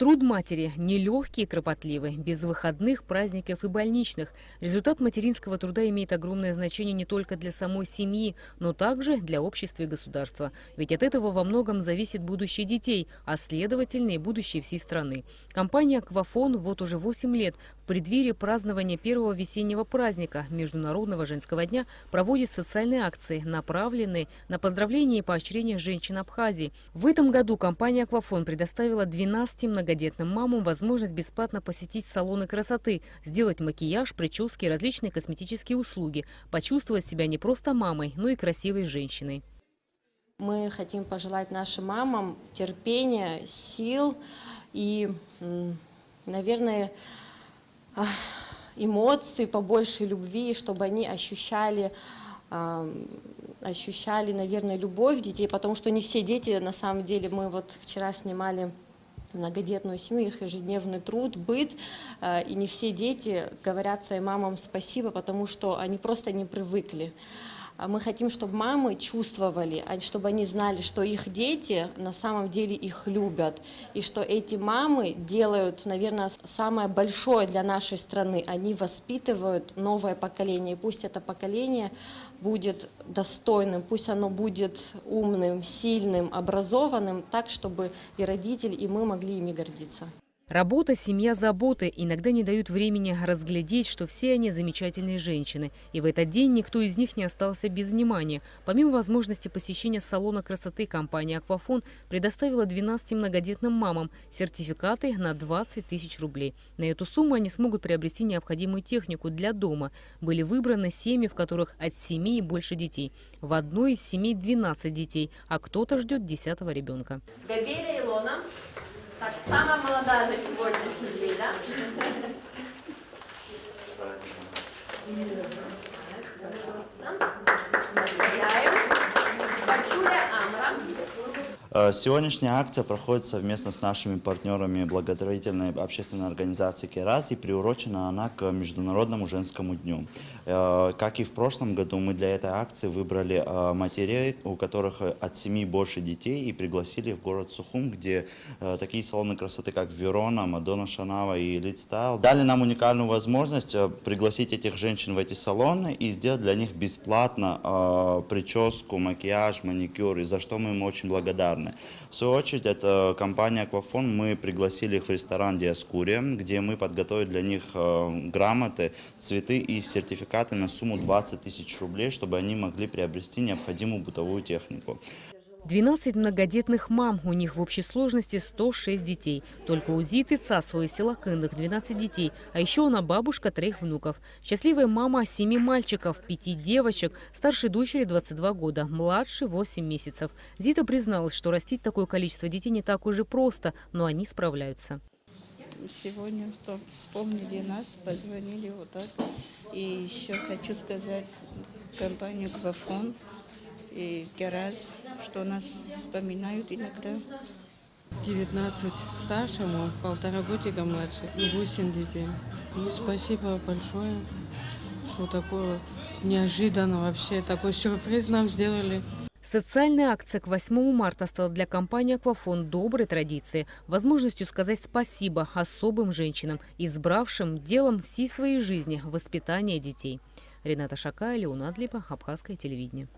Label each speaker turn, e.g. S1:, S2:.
S1: Труд матери нелегкий и кропотливый, без выходных, праздников и больничных. Результат материнского труда имеет огромное значение не только для самой семьи, но также для общества и государства. Ведь от этого во многом зависит будущее детей, а следовательно и будущее всей страны. Компания «Аквафон» вот уже 8 лет в преддверии празднования первого весеннего праздника Международного женского дня проводит социальные акции, направленные на поздравление и поощрение женщин Абхазии. В этом году компания «Аквафон» предоставила 12 многодетным мамам возможность бесплатно посетить салоны красоты, сделать макияж, прически и различные косметические услуги, почувствовать себя не просто мамой, но и красивой женщиной.
S2: Мы хотим пожелать нашим мамам терпения, сил и, наверное, эмоций, побольше любви, чтобы они ощущали, наверное, любовь детей, потому что не все дети, на самом деле, мы вот вчера снимали многодетную семью, их ежедневный труд, быт, и не все дети говорят своим мамам спасибо, потому что они просто не привыкли. Мы хотим, чтобы мамы чувствовали, чтобы они знали, что их дети на самом деле их любят, и что эти мамы делают, наверное, самое большое для нашей страны. Они воспитывают новое поколение, и пусть это поколение будет достойным, пусть оно будет умным, сильным, образованным, так, чтобы и родители, и мы могли ими гордиться.
S1: Работа, семья, заботы иногда не дают времени разглядеть, что все они замечательные женщины. И в этот день никто из них не остался без внимания. Помимо возможности посещения салона красоты, компания «Аквафон» предоставила 12 многодетным мамам сертификаты на 20 тысяч рублей. На эту сумму они смогут приобрести необходимую технику для дома. Были выбраны семьи, в которых от 7 и больше детей. В одной из семей 12 детей, а кто-то ждет 10-го ребенка.
S2: Габеля Илона. Так, самая молодая на сегодняшний день, да? Бачуля Амра.
S3: Сегодняшняя акция проходит совместно с нашими партнерами благотворительной общественной организации «Кераз», и приурочена она к Международному женскому дню. Как и в прошлом году, мы для этой акции выбрали матерей, у которых от 7 больше детей, и пригласили в город Сухум, где такие салоны красоты, как Верона, Мадонна Шанава и Elite Style, дали нам уникальную возможность пригласить этих женщин в эти салоны и сделать для них бесплатно прическу, макияж, маникюр, и за что мы им очень благодарны. В свою очередь, это компания «Аквафон». Мы пригласили их в ресторан «Диаскурия», где мы подготовили для них грамоты, цветы и сертификаты на сумму 20 тысяч рублей, чтобы они могли приобрести необходимую бытовую технику.
S1: 12 многодетных мам, у них в общей сложности 106 детей. Только у Зиты Цацу и села Кындых 12 детей, а еще она бабушка 3 внуков. Счастливая мама 7 мальчиков, 5 девочек, старшей дочери 22 года, младшей 8 месяцев. Зита призналась, что растить такое количество детей не так уже просто, но они справляются.
S4: Сегодня вспомнили нас, позвонили вот так. И еще хочу сказать компанию «Аквафон» и «Кераз», что нас вспоминают иногда.
S5: 19 Саша мой, 1,5 годика младше, 8 детей. Ну, спасибо большое, что такое неожиданно вообще, такой сюрприз нам сделали.
S1: Социальная акция к 8 марта стала для компании «Аквафон» доброй традицией, возможностью сказать спасибо особым женщинам, избравшим делом всей своей жизни воспитание детей. Рената Шакая, Леонид Адлипа, Абхазское телевидение.